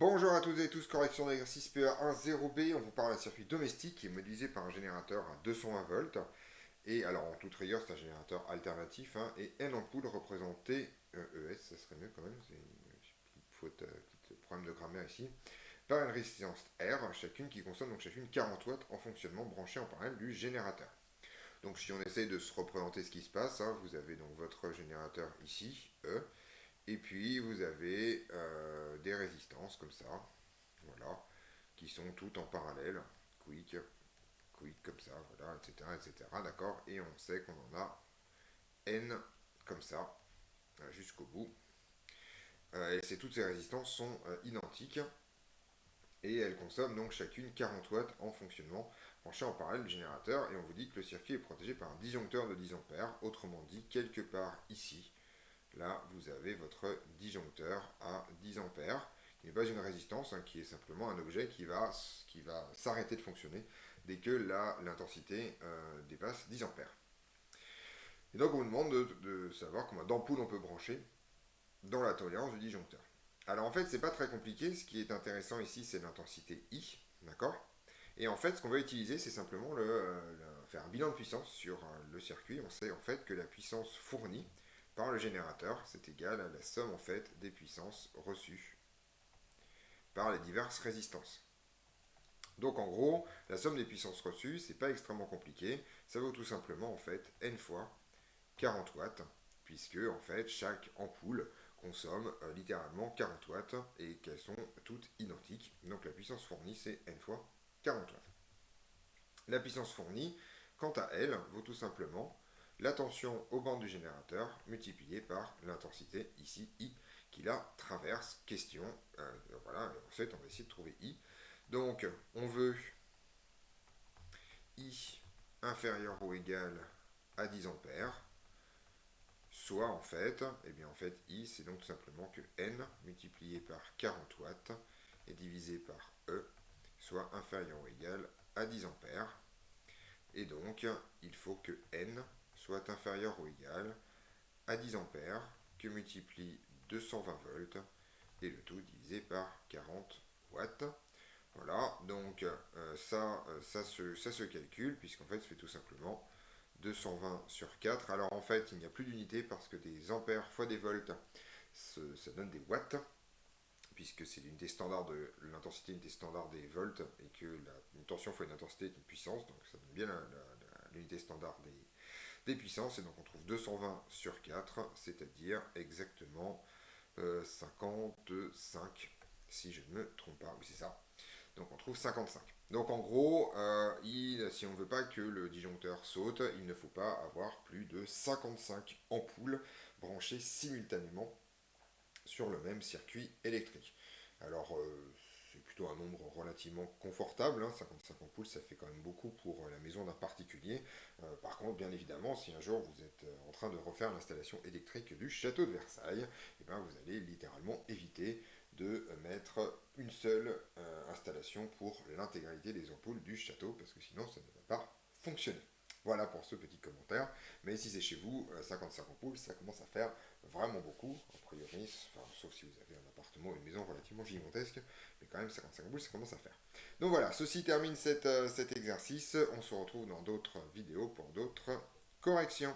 Bonjour à toutes et tous, correction d'exercice PE10B. On vous parle d'un circuit domestique qui est modélisé par un générateur à 220 volts. Et alors, en toute rigueur, c'est un générateur alternatif. Et N ampoules représentées, ES, ça serait mieux quand même, c'est une faute, petit problème de grammaire ici, par une résistance R, chacune qui consomme donc chacune 40 watts en fonctionnement branché en parallèle du générateur. Donc si on essaye de se représenter ce qui se passe, vous avez donc votre générateur ici, E, et puis vous avez des résistances comme ça, voilà, qui sont toutes en parallèle, quick, quick comme ça, voilà, etc., etc., d'accord, et on sait qu'on en a N comme ça, jusqu'au bout. Et toutes ces résistances sont identiques, et elles consomment donc chacune 40 watts en fonctionnement, branché en parallèle du générateur, et on vous dit que le circuit est protégé par un disjoncteur de 10 ampères, autrement dit, quelque part ici, là, vous avez votre disjoncteur à 10 ampères, qui n'est pas une résistance, qui est simplement un objet qui va s'arrêter de fonctionner dès que l'intensité dépasse 10 ampères. Et donc, on vous demande de savoir combien d'ampoules on peut brancher dans la tolérance du disjoncteur. Alors, en fait, c'est pas très compliqué. Ce qui est intéressant ici, c'est l'intensité I, d'accord. Et en fait, ce qu'on va utiliser, c'est simplement faire un bilan de puissance sur le circuit. On sait en fait que la puissance fournie par le générateur, c'est égal à la somme en fait des puissances reçues par les diverses résistances. Donc en gros, la somme des puissances reçues, c'est pas extrêmement compliqué, ça vaut tout simplement en fait n fois 40 watts, puisque en fait chaque ampoule consomme littéralement 40 watts et qu'elles sont toutes identiques. Donc la puissance fournie c'est n fois 40 watts. La puissance fournie, quant à elle, vaut tout simplement la tension aux bandes du générateur multipliée par l'intensité, ici I, qui la traverse. Question, voilà, ensuite on va essayer de trouver I. Donc on veut I inférieur ou égal à 10 ampères, soit en fait, I c'est donc tout simplement que N multiplié par 40 watts et divisé par E soit inférieur ou égal à 10 ampères. Et donc, il faut que N soit inférieur ou égal à 10 ampères que multiplie 220 volts et le tout divisé par 40 watts. Voilà, donc ça se calcule puisqu'en fait, ça fait tout simplement 220 sur 4. Alors en fait, il n'y a plus d'unité parce que des ampères fois des volts, ça donne des watts puisque c'est l'unité standard de l'intensité, l'unité standard des volts, et que une tension fois une intensité est une puissance, donc ça donne bien l'unité standard des puissances, et donc on trouve 220 sur 4, c'est-à-dire exactement 55, si je ne me trompe pas, oui c'est ça, donc on trouve 55. Donc en gros, si on ne veut pas que le disjoncteur saute, il ne faut pas avoir plus de 55 ampoules branchées simultanément sur le même circuit électrique. Alors, c'est plutôt un nombre relativement confortable, 55 ampoules, ça fait quand même beaucoup pour la maison d'un particulier. Par contre, bien évidemment, si un jour vous êtes en train de refaire l'installation électrique du château de Versailles, vous allez littéralement éviter de mettre une seule installation pour l'intégralité des ampoules du château, parce que sinon ça ne va pas fonctionner. Voilà pour ce petit commentaire. Mais si c'est chez vous, 55 ampoules, ça commence à faire vraiment beaucoup. A priori, sauf si vous avez un appartement ou une maison relativement gigantesque, mais quand même 55 ampoules, ça commence à faire. Donc voilà, ceci termine cet exercice. On se retrouve dans d'autres vidéos pour d'autres corrections.